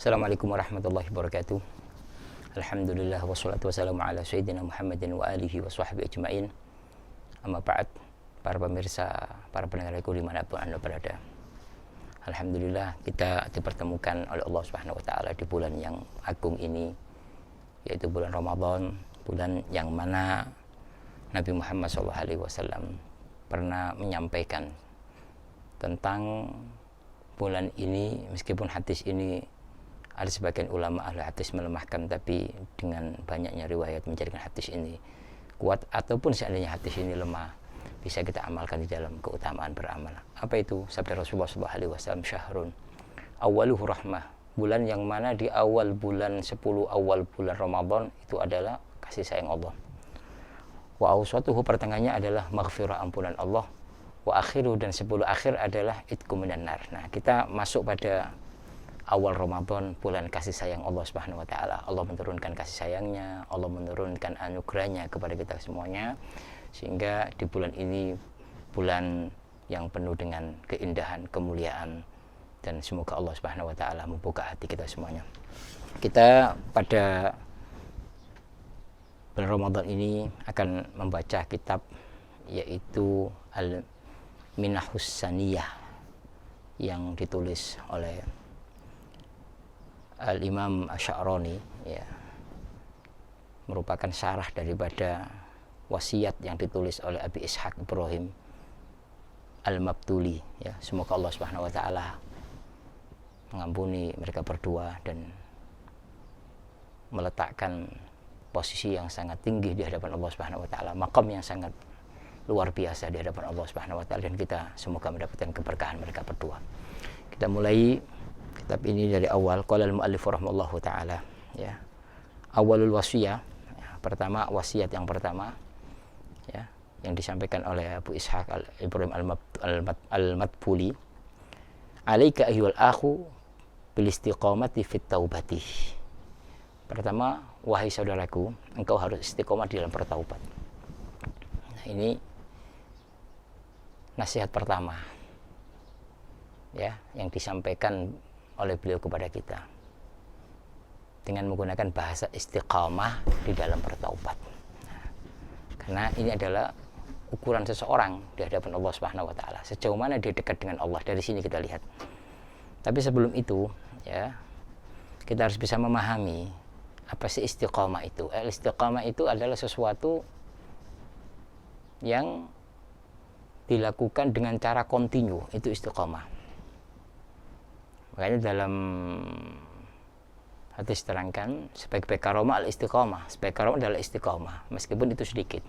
Assalamualaikum warahmatullahi wabarakatuh. Alhamdulillah wassalatu wassalamu ala sayyidina Muhammadin wa alihi wa sahbihi ajma'in. Amma ba'd, para pemirsa, para pendengarku dimanapun Anda berada. Alhamdulillah kita dipertemukan oleh Allah Subhanahu wa taala di bulan yang agung ini, yaitu bulan Ramadan, bulan yang mana Nabi Muhammad SAW pernah menyampaikan tentang bulan ini, meskipun hadis ini ada sebagian ulama ahli hadis melemahkan, tapi dengan banyaknya riwayat menjadikan hadis ini kuat, ataupun seandainya hadis ini lemah, bisa kita amalkan di dalam keutamaan beramal. Apa itu? Sabda Rasulullah SAW, syahrun awaluhu rahmah, bulan yang mana di awal bulan 10 awal bulan Ramadan itu adalah kasih sayang Allah. Wa awsatuhu, pertengahannya adalah maghfirah, ampunan Allah. Wa akhiru, dan 10 akhir adalah itqu minan nar. Nah, kita masuk pada awal Ramadan, bulan kasih sayang Allah Subhanahu wa taala. Allah menurunkan kasih sayangnya, Allah menurunkan anugerahnya kepada kita semuanya, sehingga di bulan ini bulan yang penuh dengan keindahan, kemuliaan, dan semoga Allah Subhanahu wa taala membuka hati kita semuanya. Kita pada bulan Ramadan ini akan membaca kitab yaitu Al-Minahus Saniyah yang ditulis oleh Al-Imam Asy'arani, ya, merupakan syarah daripada wasiat yang ditulis oleh Abi Ishaq Ibrahim Al-Mabtuli, ya. Semoga Allah Subhanahu wa taala mengampuni mereka berdua dan meletakkan posisi yang sangat tinggi di hadapan Allah Subhanahu wa taala, maqam yang sangat luar biasa di hadapan Allah Subhanahu wa taala, dan kita semoga mendapatkan keberkahan mereka berdua. Kita mulai kitab ini dari awal. Qala al-muallif rahimahullahu taala, ya. Awalul wasiyah, ya, pertama, wasiat yang pertama, ya, yang disampaikan oleh Abu Ishaq Ibrahim Al-Madbuli. Alaika ayyuhal akhu bil istiqamati fit taubati. Pertama, wahai saudaraku, engkau harus istiqomah di dalam bertaubat. Nah, ini nasihat pertama, ya, yang disampaikan oleh beliau kepada kita dengan menggunakan bahasa istiqamah di dalam bertaubat. Nah, karena ini adalah ukuran seseorang di hadapan Allah Subhanahu wa taala, sejauh mana dia dekat dengan Allah. Dari sini kita lihat. Tapi sebelum itu, ya, kita harus bisa memahami apa sih istiqamah itu. Istiqamah itu adalah sesuatu yang dilakukan dengan cara kontinu, itu istiqamah. Makanya dalam hadis terangkan sebaik-baik karomah al-istiqamah. Sebaik karomah adalah istiqamah, meskipun itu sedikit.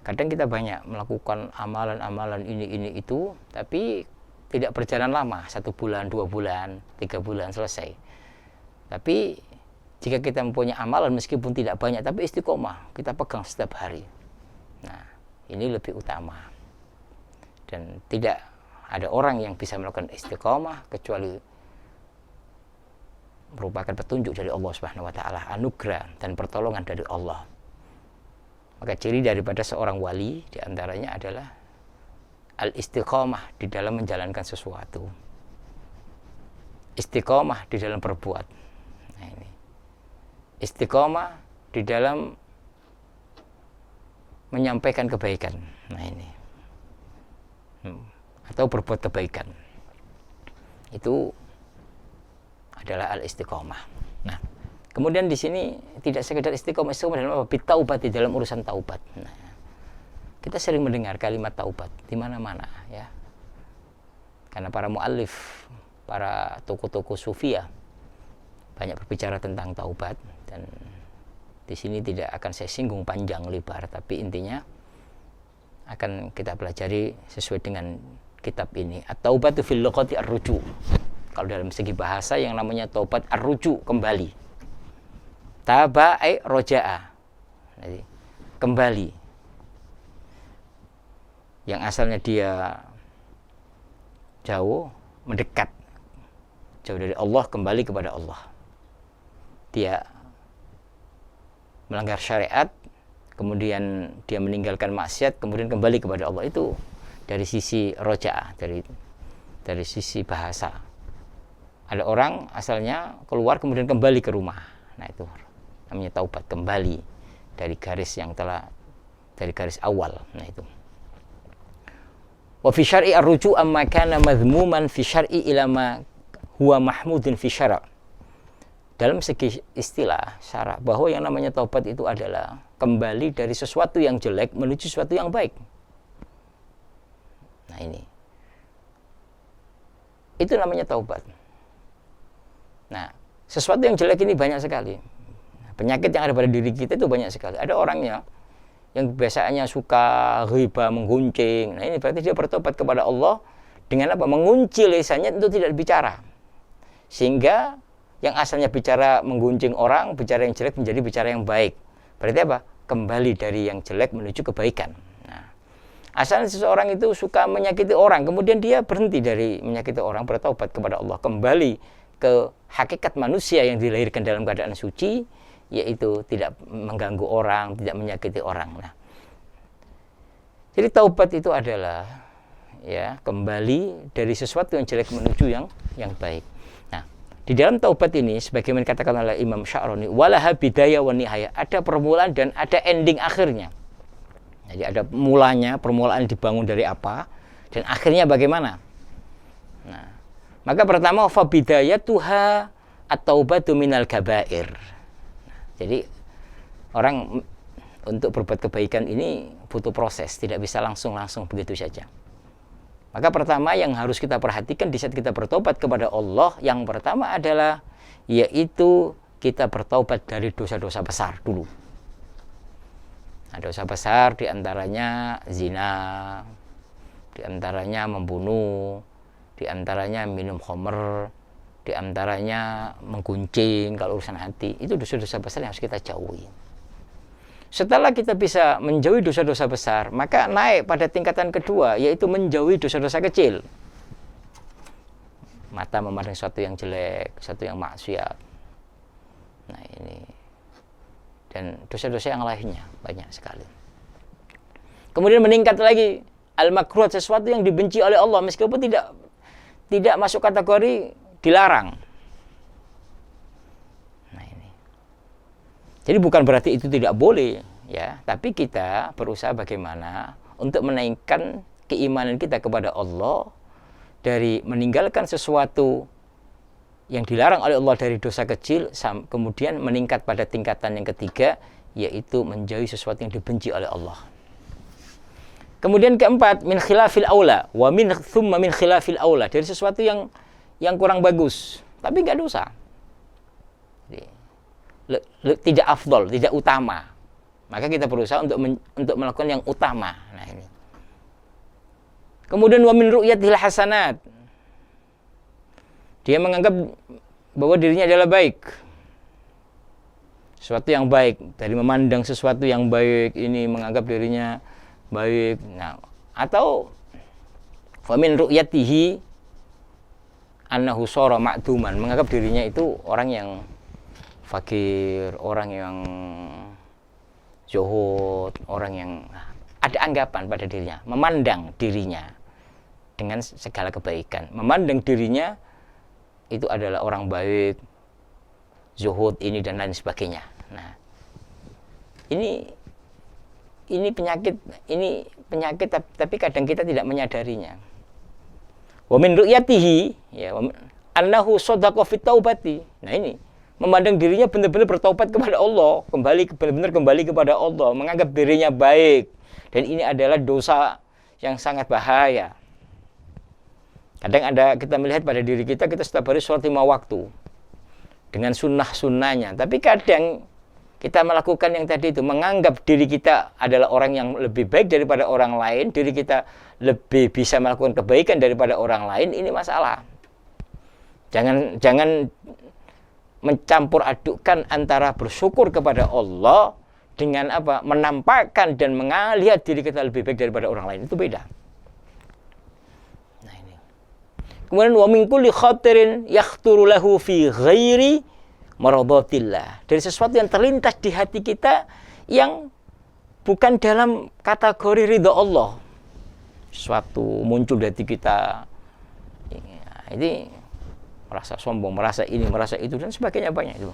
Kadang kita banyak melakukan amalan-amalan ini itu, tapi tidak berjalan lama, 1 bulan, 2 bulan, 3 bulan selesai. Tapi jika kita mempunyai amalan meskipun tidak banyak, tapi istiqomah, kita pegang setiap hari. Nah, ini lebih utama. Dan tidak ada orang yang bisa melakukan istiqomah kecuali merupakan petunjuk dari Allah Subhanahu wa taala, anugerah dan pertolongan dari Allah. Maka ciri daripada seorang wali diantaranya adalah al-istiqomah di dalam menjalankan sesuatu, istiqomah di dalam berbuat. Nah, ini istiqomah di dalam menyampaikan kebaikan. Nah, ini atau berbuat kebaikan, itu adalah al-istiqomah. Nah, kemudian di sini tidak sekedar istiqomah dalam apa? Bitaubat, di dalam urusan taubat. Nah, kita sering mendengar kalimat taubat di mana-mana, ya. Karena para muallif, para tokoh-tokoh sufiyah banyak berbicara tentang taubat, dan di sini tidak akan saya singgung panjang lebar, tapi intinya akan kita pelajari sesuai dengan kitab ini. At-taubatu fil lughati ar-ruju'. Kalau dalam segi bahasa yang namanya taubat ar-ruju', kembali. Taba ay roja'a. Jadi, kembali. Yang asalnya dia jauh, mendekat. Jauh dari Allah, kembali kepada Allah. Dia melanggar syariat, kemudian dia meninggalkan maksiat, kemudian kembali kepada Allah. Itu dari sisi roja'a, dari sisi bahasa. Ada orang asalnya keluar kemudian kembali ke rumah. Nah, itu namanya taubat, kembali dari garis yang telah, dari garis awal. Nah, itu. Wa fi syar'i ar-ruju' amma kana madhmuman fi syar'i ila ma huwa mahmudun fi syara'. Dalam segi istilah syara' bahwa yang namanya taubat itu adalah kembali dari sesuatu yang jelek menuju sesuatu yang baik. Nah, ini. Itu namanya taubat. Nah, sesuatu yang jelek ini banyak sekali. Penyakit yang ada pada diri kita itu banyak sekali. Ada orangnya yang biasanya suka ghibah, menggunjing. Nah, ini berarti dia bertobat kepada Allah dengan apa? Mengunci lisannya untuk tidak bicara. Sehingga yang asalnya bicara menggunjing orang, bicara yang jelek menjadi bicara yang baik. Berarti apa? Kembali dari yang jelek menuju kebaikan. Nah, asalnya seseorang itu suka menyakiti orang, kemudian dia berhenti dari menyakiti orang, bertobat kepada Allah, kembali ke hakikat manusia yang dilahirkan dalam keadaan suci, yaitu tidak mengganggu orang, tidak menyakiti orang. Nah, jadi taubat itu adalah ya kembali dari sesuatu yang jelek menuju yang baik. Nah, di dalam taubat ini sebagaimana dikatakan oleh Imam Sya'rani, walaha bidayah wa nihayah, ada permulaan dan ada ending akhirnya. Jadi ada mulanya, permulaan dibangun dari apa, dan akhirnya bagaimana. Nah, maka pertama fa bidayatuha at-taubatu minal kabair. Jadi orang untuk berbuat kebaikan ini butuh proses, tidak bisa langsung begitu saja. Maka pertama yang harus kita perhatikan di saat kita bertobat kepada Allah, yang pertama adalah yaitu kita bertobat dari dosa-dosa besar dulu. Nah, dosa besar diantaranya zina, diantaranya membunuh, diantaranya minum khamr, diantaranya menggunjing kalau urusan hati. Itu dosa-dosa besar yang harus kita jauhi. Setelah kita bisa menjauhi dosa-dosa besar, maka naik pada tingkatan kedua, yaitu menjauhi dosa-dosa kecil. Mata memandang sesuatu yang jelek, sesuatu yang maksiat. Nah, ini. Dan dosa-dosa yang lainnya banyak sekali. Kemudian meningkat lagi al-makruh, sesuatu yang dibenci oleh Allah meskipun tidak masuk kategori dilarang. Nah, ini. Jadi bukan berarti itu tidak boleh, ya, tapi kita berusaha bagaimana untuk menaikkan keimanan kita kepada Allah dari meninggalkan sesuatu yang dilarang oleh Allah dari dosa kecil, kemudian meningkat pada tingkatan yang ketiga, yaitu menjauhi sesuatu yang dibenci oleh Allah. Kemudian keempat, min khilafil aula wa min thumma min khilafil aula, dari sesuatu yang kurang bagus tapi enggak dosa. Jadi, tidak afdol, tidak utama. Maka kita berusaha untuk melakukan yang utama. Nah, ini. Kemudian wa min ru'yatil hasanat, dia menganggap bahwa dirinya adalah baik, sesuatu yang baik, dari memandang sesuatu yang baik ini menganggap dirinya baik. Nah, atau famin ru'yatihi annahu shara ma'duman, menganggap dirinya itu orang yang fakir, orang yang zuhud, orang yang ada anggapan pada dirinya, memandang dirinya dengan segala kebaikan, memandang dirinya itu adalah orang baik, zuhud ini dan lain sebagainya. Nah, ini penyakit tapi kadang kita tidak menyadarinya. Wa min ru'yatihi ya annahu shadaqa fit taubati. Nah, ini memandang dirinya benar-benar bertaubat kepada Allah, benar-benar kembali kepada Allah, menganggap dirinya baik, dan ini adalah dosa yang sangat bahaya. Kadang kita melihat pada diri kita setiap hari sholat 5 waktu dengan sunnah-sunnahnya, tapi kadang kita melakukan yang tadi itu, menganggap diri kita adalah orang yang lebih baik daripada orang lain, diri kita lebih bisa melakukan kebaikan daripada orang lain. Ini masalah. Jangan mencampur adukkan antara bersyukur kepada Allah dengan apa? Menampakkan dan melihat diri kita lebih baik daripada orang lain. Itu beda. Nah, ini. Kemudian wa min kulli khatirin yakhturu lahu fi ghairi maradatillah, dari sesuatu yang terlintas di hati kita yang bukan dalam kategori ridha Allah. Sesuatu muncul di hati kita, ini merasa sombong, merasa ini, merasa itu, dan sebagainya banyak itu.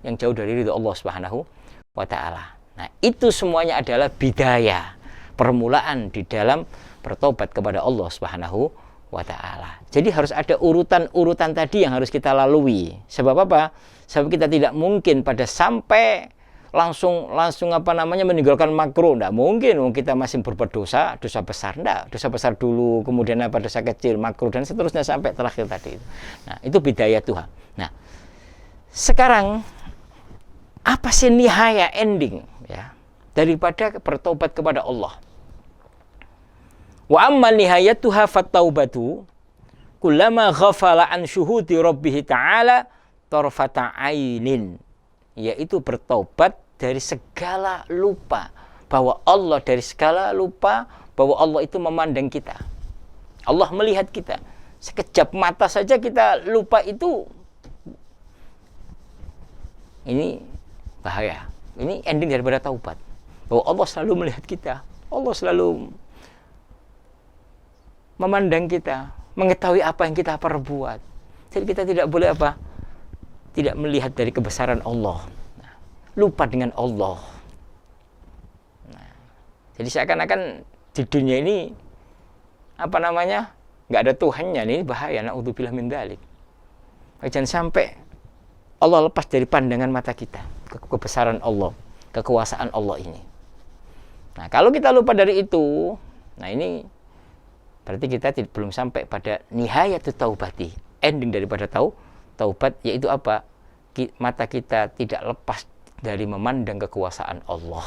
Yang jauh dari ridho Allah Subhanahu wa ta'ala. Nah, itu semuanya adalah bidayah, permulaan di dalam bertobat kepada Allah Subhanahu wa ta'ala. Jadi harus ada urutan-urutan tadi yang harus kita lalui. Sebab apa? Sebab kita tidak mungkin pada sampai langsung meninggalkan makruh. Tidak mungkin, kita masih berbuat dosa besar. Tidak, dosa besar dulu, kemudian dosa kecil, makruh, dan seterusnya sampai terakhir tadi. Nah, itu bidayah Tuhan. Nah, sekarang apa sih nihaya, ending ya daripada bertobat kepada Allah? Wa amma nihayatuha fattaubatu kullama ghafala an syuhudi rabbih ta'ala tarfata ainin, yaitu bertobat dari segala lupa bahwa Allah, dari segala lupa bahwa Allah itu memandang kita. Allah melihat kita. Sekejap mata saja kita lupa itu. Ini bahaya. Ini ending daripada taubat. Bahwa Allah selalu melihat kita. Allah selalu memandang kita, mengetahui apa yang kita perbuat. Jadi kita tidak boleh tidak melihat dari kebesaran Allah. Nah, lupa dengan Allah. Nah, jadi seakan-akan di dunia ini nggak ada Tuhannya. Ini bahaya. Na'udzubillah min dzalik. Jangan sampai Allah lepas dari pandangan mata kita, kebesaran Allah, kekuasaan Allah ini. Nah, kalau kita lupa dari itu, nah ini berarti kita belum sampai pada nihayatut taubati, ending daripada taubat, yaitu apa? Mata kita tidak lepas dari memandang kekuasaan Allah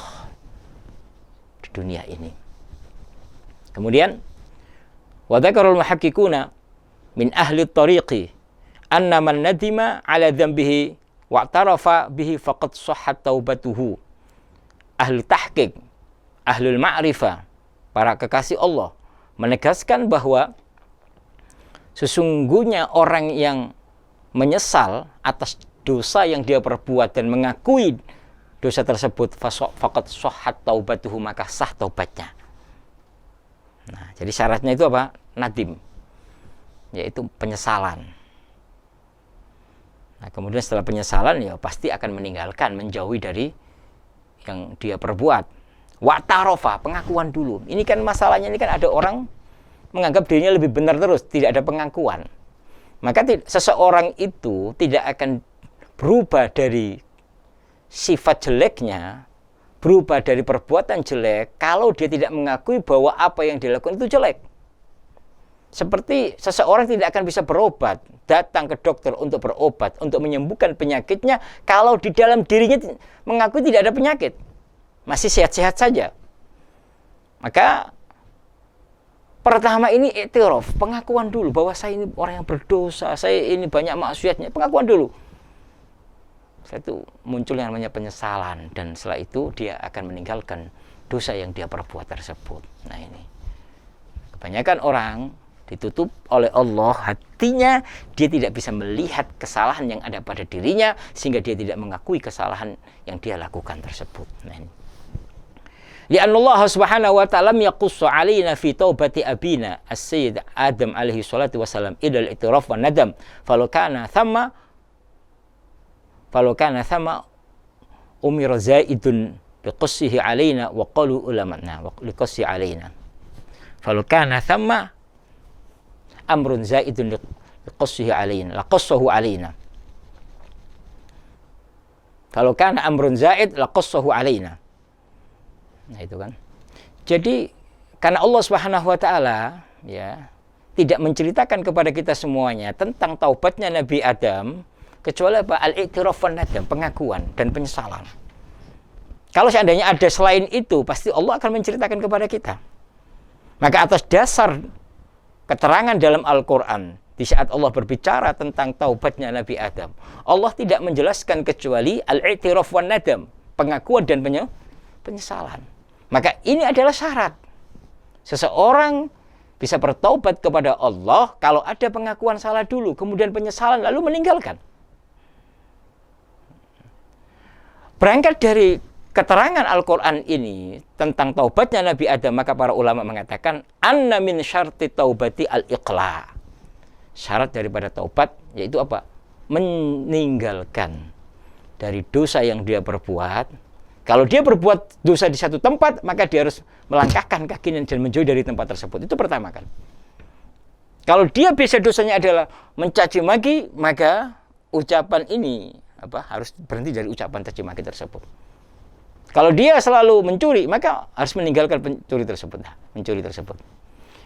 di dunia ini. Kemudian, wa dzakarul muhaqqiquna min ahli tariqi anna man nadima ala dzambihi wa'tarafa bihi faqad shahhat taubatuhu. Ahli tahqiq, ahlul ma'rifah, para kekasih Allah menegaskan bahwa sesungguhnya orang yang menyesal atas dosa yang dia perbuat dan mengakui dosa tersebut, faqad shahhat taubatuhu, maka sah taubatnya. Nah, jadi syaratnya itu apa? Nadim, yaitu penyesalan. Nah, kemudian setelah penyesalan ya pasti akan meninggalkan, menjauhi dari yang dia perbuat. Wa'tarofa, pengakuan dulu. Ini kan masalahnya, ini kan ada orang menganggap dirinya lebih benar terus, tidak ada pengakuan. Maka seseorang itu tidak akan berubah dari sifat jeleknya, berubah dari perbuatan jelek, kalau dia tidak mengakui bahwa apa yang dilakukan itu jelek. Seperti seseorang tidak akan bisa berobat, datang ke dokter untuk berobat, untuk menyembuhkan penyakitnya, kalau di dalam dirinya mengakui tidak ada penyakit, masih sehat-sehat saja. Maka pertama ini i'tiraf, pengakuan dulu bahwa saya ini orang yang berdosa, saya ini banyak maksiatnya, pengakuan dulu. Setelah itu muncul yang namanya penyesalan, dan setelah itu dia akan meninggalkan dosa yang dia perbuat tersebut. Nah, ini kebanyakan orang ditutup oleh Allah hatinya, dia tidak bisa melihat kesalahan yang ada pada dirinya, sehingga dia tidak mengakui kesalahan yang dia lakukan tersebut. Nah, li'anna Allah subhanahu wa ta'ala yaqussu alaina fi taubati abina as-sayyid Adam alaihi salatu wassalam ila al-i'tiraf wa nadam falau kana thamma umira zaidun biqassihi alaina wa qalu ulama wa liqassi alaina falau kana thamma amrun zaidun liqassihi alaina laqassahu alaina falau kana amrun zaid laqassahu alaina. Nah, itu kan. Jadi karena Allah Subhanahu wa taala ya tidak menceritakan kepada kita semuanya tentang taubatnya Nabi Adam, kecuali apa? Al-i'tiraf wan nadam, pengakuan dan penyesalan. Kalau seandainya ada selain itu, pasti Allah akan menceritakan kepada kita. Maka atas dasar keterangan dalam Al-Qur'an, di saat Allah berbicara tentang taubatnya Nabi Adam, Allah tidak menjelaskan kecuali al-i'tiraf wan nadam, pengakuan dan penyesalan. Maka ini adalah syarat seseorang bisa bertaubat kepada Allah kalau ada pengakuan salah dulu, kemudian penyesalan, lalu meninggalkan. Berangkat dari keterangan Al-Quran ini tentang taubatnya Nabi Adam, maka para ulama mengatakan anna min syarti taubati al-iqla. Syarat daripada taubat yaitu apa? Meninggalkan dari dosa yang dia perbuat. Kalau dia berbuat dosa di satu tempat, maka dia harus melangkahkan kakinya dan menjauh dari tempat tersebut. Itu pertama kan. Kalau dia biasa dosanya adalah mencaci maki, maka ucapan ini harus berhenti dari ucapan caci maki tersebut. Kalau dia selalu mencuri, maka harus meninggalkan mencuri tersebut.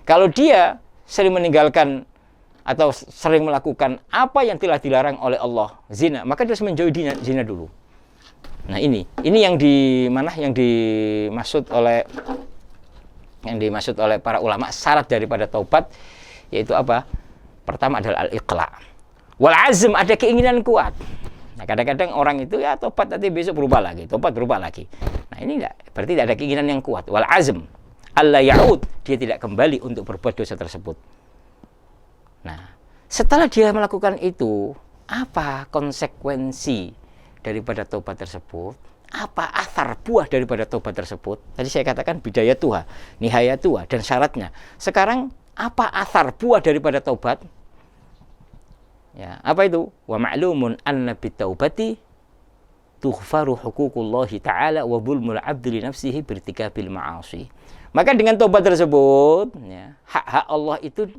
Kalau dia sering meninggalkan atau sering melakukan apa yang telah dilarang oleh Allah, zina, maka dia harus menjauhi zina dulu. Nah, ini yang dimaksud oleh para ulama syarat daripada taubat, yaitu apa? Pertama adalah al-iqla. Wal azm, ada keinginan kuat. Nah, kadang-kadang orang itu ya tobat nanti besok berubah lagi, tobat berubah lagi. Nah, ini berarti tidak ada keinginan yang kuat. Wal azm, alla ya'ud, dia tidak kembali untuk berbuat dosa tersebut. Nah, setelah dia melakukan itu, apa konsekuensi daripada taubat tersebut? Apa athar buah daripada taubat tersebut? Tadi saya katakan bidayatuha, nihayatuha, dan syaratnya. Sekarang apa athar buah daripada taubat? Ya, apa itu? Wa ma'lumun anna bitaubati tughfaru huququllahi ta'ala wa bulmul 'abdi li nafsihi birtikabil ma'asi. Maka dengan taubat tersebut, ya, hak-hak Allah itu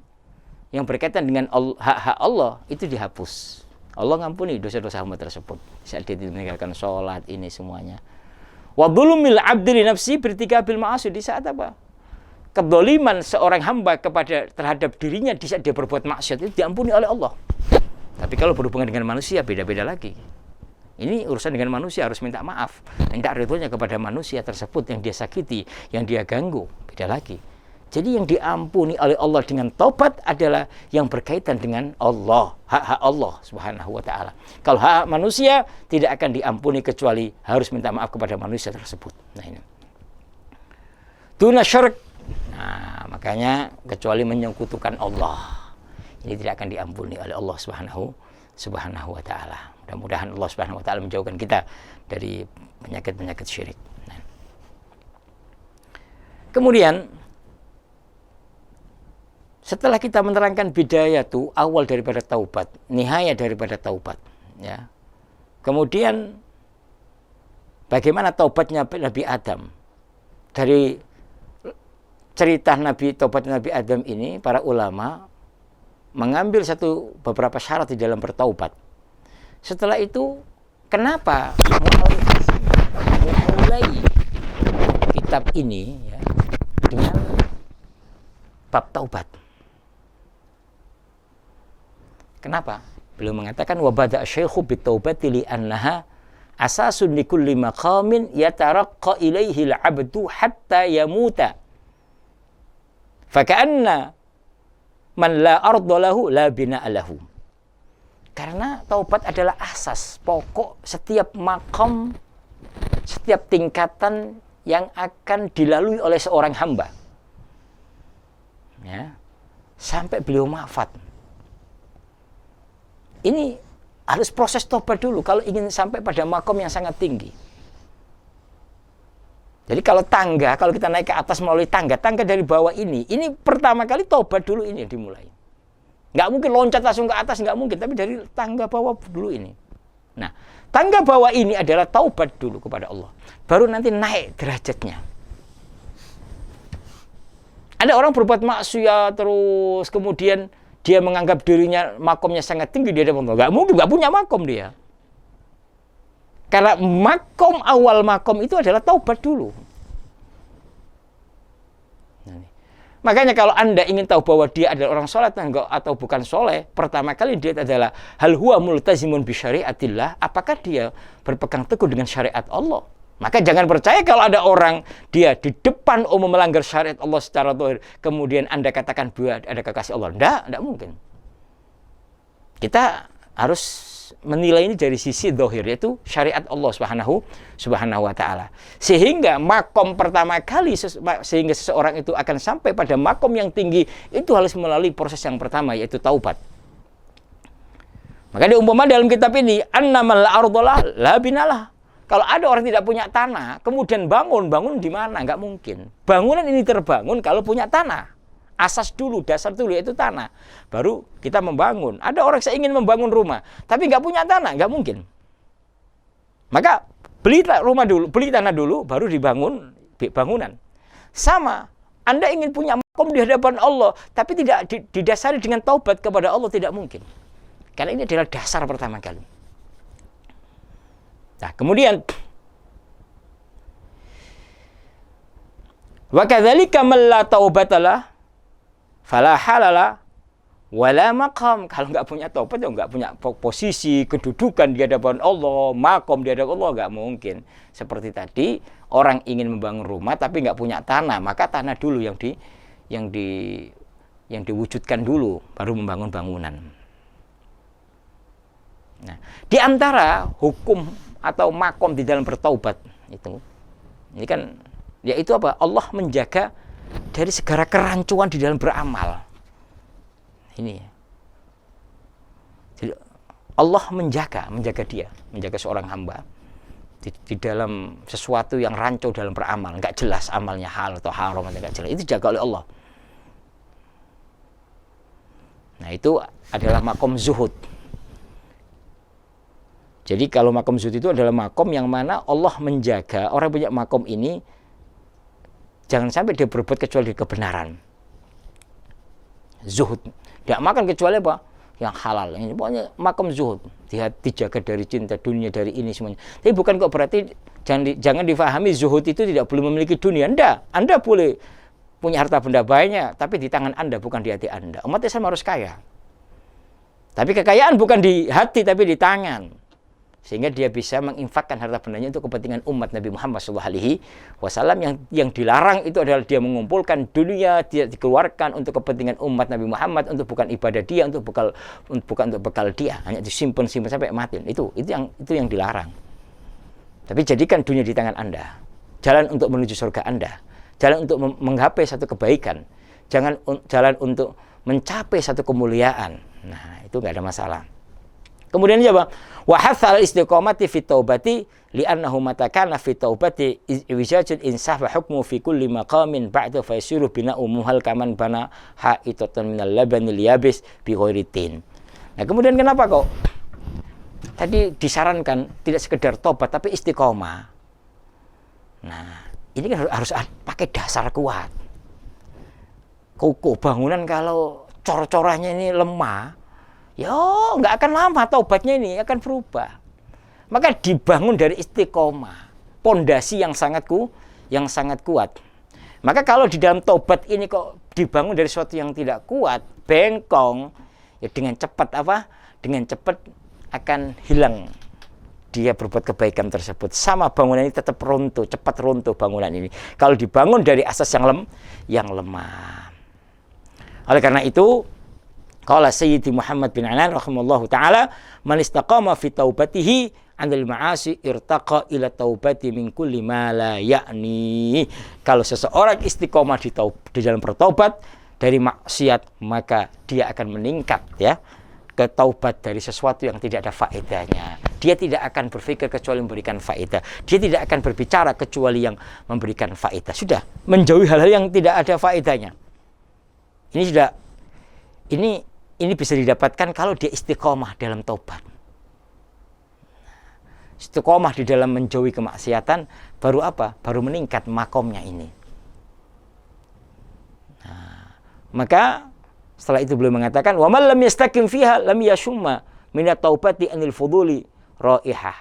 yang berkaitan dengan hak-hak Allah itu dihapus. Allah ngampuni dosa-dosa hamba tersebut. Saat dia meninggalkan sholat, ini semuanya. Wa bulmul 'abdi li nafsihi birtikabil ma'asi, di saat apa? Kedzaliman seorang hamba terhadap dirinya di saat dia berbuat maksiat itu diampuni oleh Allah. Tapi kalau berhubungan dengan manusia beda-beda lagi. Ini urusan dengan manusia, harus minta maaf, minta ridhonya kepada manusia tersebut yang dia sakiti, yang dia ganggu, beda lagi. Jadi yang diampuni oleh Allah dengan taubat adalah yang berkaitan dengan Allah, hak-hak Allah Subhanahu wa taala. Kalau hak manusia tidak akan diampuni kecuali harus minta maaf kepada manusia tersebut. Nah, ini. Duna syirk. Nah, makanya kecuali menyekutukan Allah, ini tidak akan diampuni oleh Allah Subhanahu wa taala. Mudah-mudahan Allah Subhanahu wa taala menjauhkan kita dari penyakit-penyakit syirik. Nah. Kemudian setelah kita menerangkan bidayah itu awal daripada taubat, nihaya daripada taubat, ya. Kemudian bagaimana taubatnya Nabi Adam? Dari cerita taubat Nabi Adam ini, para ulama mengambil beberapa syarat di dalam bertaubat. Setelah itu, kenapa memulai kitab ini ya, dengan bab taubat? Kenapa? Beliau mengatakan wa bada asy-syaikhu bitaubati li annaha asasun likulli maqamin yataraqqa ilaihi al-'abdu hatta yamuta. Faka'anna man la arda lahu la bina'a lahu. Karena taubat adalah asas pokok setiap makom, setiap tingkatan yang akan dilalui oleh seorang hamba. Ya, sampai beliau wafat. Ini harus proses taubat dulu kalau ingin sampai pada makom yang sangat tinggi. Jadi kalau kita naik ke atas melalui tangga dari bawah ini pertama kali taubat dulu ini yang dimulai. Nggak mungkin loncat langsung ke atas, nggak mungkin, tapi dari tangga bawah dulu ini. Nah, tangga bawah ini adalah taubat dulu kepada Allah. Baru nanti naik derajatnya. Ada orang berbuat maksiat terus, kemudian dia menganggap dirinya makomnya sangat tinggi, dia nggak mungkin, nggak punya makom dia. Karena awal makom itu adalah taubat dulu. Makanya kalau Anda ingin tahu bahwa dia adalah orang soleh atau bukan soleh, pertama kali dia adalah hal huwa multazimun bi syariatillah, apakah dia berpegang teguh dengan syariat Allah. Maka jangan percaya kalau ada orang dia di depan melanggar syariat Allah secara zahir, kemudian Anda katakan bahwa ada kekasih Allah. Tidak mungkin. Kita harus menilai ini dari sisi zahir, yaitu syariat Allah Subhanahu wa taala. Sehingga makom pertama kali sehingga seseorang itu akan sampai pada makom yang tinggi itu harus melalui proses yang pertama, yaitu taubat. Maka diumpamakan dalam kitab ini annamal ardhalah la binalah. Kalau ada orang tidak punya tanah, kemudian bangun di mana? Enggak mungkin. Bangunan ini terbangun kalau punya tanah. asas dulu, dasar dulu, yaitu tanah. Baru kita membangun. Ada orang yang ingin membangun rumah, tapi nggak punya tanah, nggak mungkin. Maka beli rumah dulu, beli tanah dulu, baru dibangun bangunan. Sama, Anda ingin punya makom di hadapan Allah, tapi tidak didasari dengan taubat kepada Allah, tidak mungkin. Karena ini adalah dasar pertama kali. Nah, kemudian wa kadzalika man la taubatalah fala halala wala maqam. Kalau nggak punya taubat, ya nggak punya posisi kedudukan di hadapan Allah, makom di hadapan Allah, nggak mungkin. Seperti tadi, orang ingin membangun rumah tapi nggak punya tanah, maka tanah dulu yang diwujudkan dulu, baru membangun bangunan. Nah, di antara hukum atau makom di dalam bertaubat itu, ini kan yaitu apa? Allah menjaga dari segala kerancuan di dalam beramal. Ini. Jadi Allah menjaga dia, menjaga seorang hamba di dalam sesuatu yang rancu dalam beramal, nggak jelas amalnya halal atau haram, nggak jelas. Itu dijaga oleh Allah. Nah, itu adalah makom zuhud. Jadi kalau makom zuhud itu adalah makom yang mana Allah menjaga orang punya makom ini. Jangan sampai dia berbuat kecuali kebenaran. Zuhud. Tidak makan kecuali apa? Yang halal. Ini pokoknya makom zuhud. Dijaga dari cinta dunia, dari ini semuanya. Tapi bukan kok berarti jangan difahami zuhud itu tidak boleh memiliki dunia. Anda boleh punya harta benda banyak, tapi di tangan Anda, bukan di hati Anda. Umat Islam harus kaya. Tapi kekayaan bukan di hati, tapi di tangan. Sehingga dia bisa menginfakkan harta bendanya untuk kepentingan umat Nabi Muhammad SAW. Yang dilarang itu adalah dia mengumpulkan dunia, dia dikeluarkan untuk kepentingan umat Nabi Muhammad, untuk bukan ibadah dia, bukan untuk bekal dia, hanya disimpan sampai mati. Itu yang dilarang. Tapi jadikan dunia di tangan Anda, jalan untuk menuju surga Anda, jalan untuk menggapai satu kebaikan, jalan untuk mencapai satu kemuliaan. Nah, itu nggak ada masalah. Kemudian apa? Wa hatsal istiqamati fi taubati li'annahu mata kana fi taubati wijajul insaf wa hukmu fi kulli maqamin ba'da fa yasiru bina'u muhal kaman bana ha'itatan minal labanil yabis bi ghairi tin. Nah, kemudian kenapa kok tadi disarankan tidak sekedar tobat tapi istiqomah. Nah, ini kan harus pakai dasar kuat. Kokoh bangunan kalau cor-corannya ini lemah, ya nggak akan lama taubatnya ini akan berubah. Maka dibangun dari istiqomah, pondasi yang sangat kuat. Maka kalau di dalam taubat ini kok dibangun dari sesuatu yang tidak kuat, bengkong, ya dengan cepat akan hilang dia berbuat kebaikan tersebut. Sama bangunan ini tetap runtuh, cepat runtuh bangunan ini. Kalau dibangun dari asas yang lemah. Oleh karena itu, qala Sayyidi Muhammad bin Anan rahimallahu taala, man istaqama fi taubatihi 'anil ma'asi irtaqa ila taubati min kulli ma la ya'ni. Kalau seseorang istiqomah di dalam bertaubat dari maksiat, maka dia akan meningkat ya ke taubat dari sesuatu yang tidak ada faedahnya. Dia tidak akan berpikir kecuali memberikan faedah. Dia tidak akan berbicara kecuali yang memberikan faedah. Sudah menjauhi hal-hal yang tidak ada faedahnya. Ini bisa didapatkan kalau dia istiqomah dalam taubat. Istiqomah di dalam menjauhi kemaksiatan, baru apa? Baru meningkat makomnya ini. Nah, maka setelah itu beliau mengatakan, wa man lam yastaqim fiha lam yashumma min at-taubati anil fuduli raihah.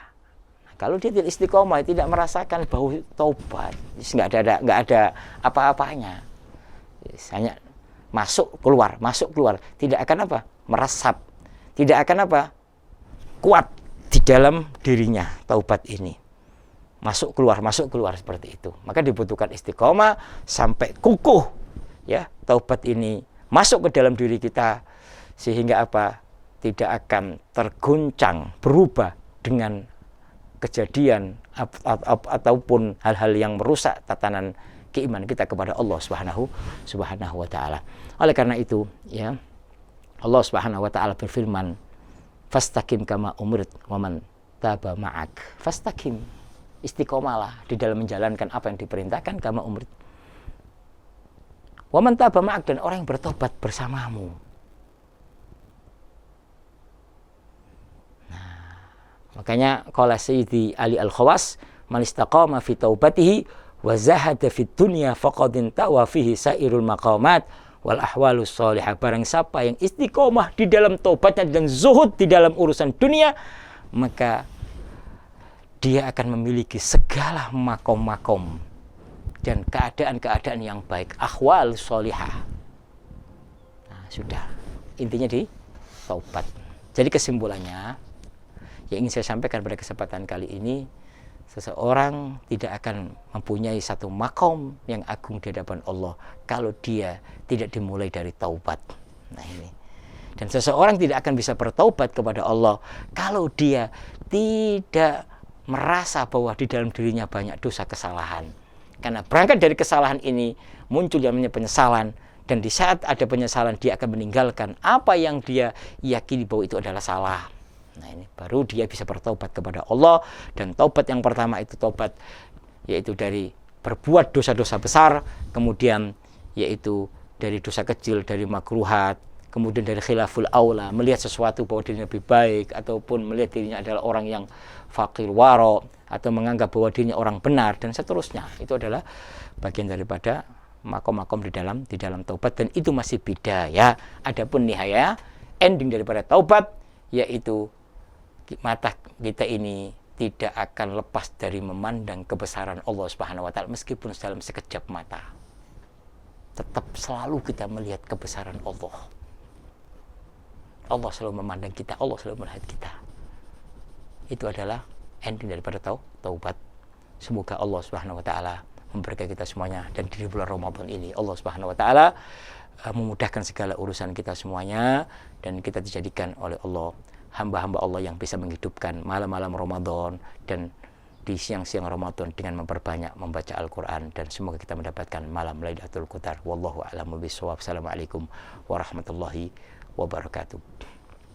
Kalau dia tidak istiqomah, tidak merasakan bau taubat, enggak ada apa-apanya. Hanya masuk keluar, tidak akan apa? Meresap, tidak akan apa? Kuat di dalam dirinya taubat ini. Masuk keluar seperti itu. Maka dibutuhkan istiqomah sampai kukuh ya, taubat ini masuk ke dalam diri kita sehingga apa? Tidak akan terguncang, berubah dengan kejadian ataupun hal-hal yang merusak tatanan keimanan kita kepada Allah Subhanahu wa taala. Oleh karena itu, ya, Allah Subhanahu wa taala berfirman, "Fastaqim kama umirt wa man taba ma'ak." Fastaqim, istiqomalah di dalam menjalankan apa yang diperintahkan, kama umirt. Wa man taba ma'ak, dan orang yang bertobat bersamamu. Makanya qala Sayyidi Ali Al-Khawas, man istaqama fi taubatihi wa zahada fid dunya faqad intawa fihi sairul maqamat wal ahwalus shalihah. Barang siapa yang istiqomah di dalam taubatnya dan zuhud di dalam urusan dunia, maka dia akan memiliki segala makom-makom dan keadaan-keadaan yang baik, ahwal shalihah. Nah, sudah. Intinya di taubat. Jadi kesimpulannya yang ingin saya sampaikan pada kesempatan kali ini, seseorang tidak akan mempunyai satu makom yang agung di hadapan Allah kalau dia tidak dimulai dari taubat. Nah ini. Dan seseorang tidak akan bisa bertaubat kepada Allah kalau dia tidak merasa bahwa di dalam dirinya banyak dosa kesalahan. Karena berangkat dari kesalahan ini muncul yang namanya penyesalan, dan di saat ada penyesalan dia akan meninggalkan apa yang dia yakini bahwa itu adalah salah. Nah ini baru dia bisa bertaubat kepada Allah. Dan taubat yang pertama itu taubat yaitu dari berbuat dosa-dosa besar, kemudian yaitu dari dosa kecil, dari makruhat, kemudian dari khilaful aula, melihat sesuatu bahwa dirinya lebih baik, ataupun melihat dirinya adalah orang yang fakir waro, atau menganggap bahwa dirinya orang benar, dan seterusnya. Itu adalah bagian daripada makom-makom di dalam taubat, dan itu masih bidaya. Adapun nihaya, ending daripada taubat, yaitu mata kita ini tidak akan lepas dari memandang kebesaran Allah Subhanahu wa taala meskipun dalam sekejap mata. Tetap selalu kita melihat kebesaran Allah. Allah selalu memandang kita, Allah selalu melihat kita. Itu adalah ending daripada taubat. Semoga Allah Subhanahu wa taala memberkahi kita semuanya, dan di bulan Ramadan ini Allah Subhanahu wa taala memudahkan segala urusan kita semuanya, dan kita dijadikan oleh Allah hamba-hamba Allah yang bisa menghidupkan malam-malam Ramadan dan di siang-siang Ramadan dengan memperbanyak membaca Al-Quran, dan semoga kita mendapatkan malam Lailatul Qadar. Wallahu a'lamu bishawab. Assalamualaikum warahmatullahi wabarakatuh.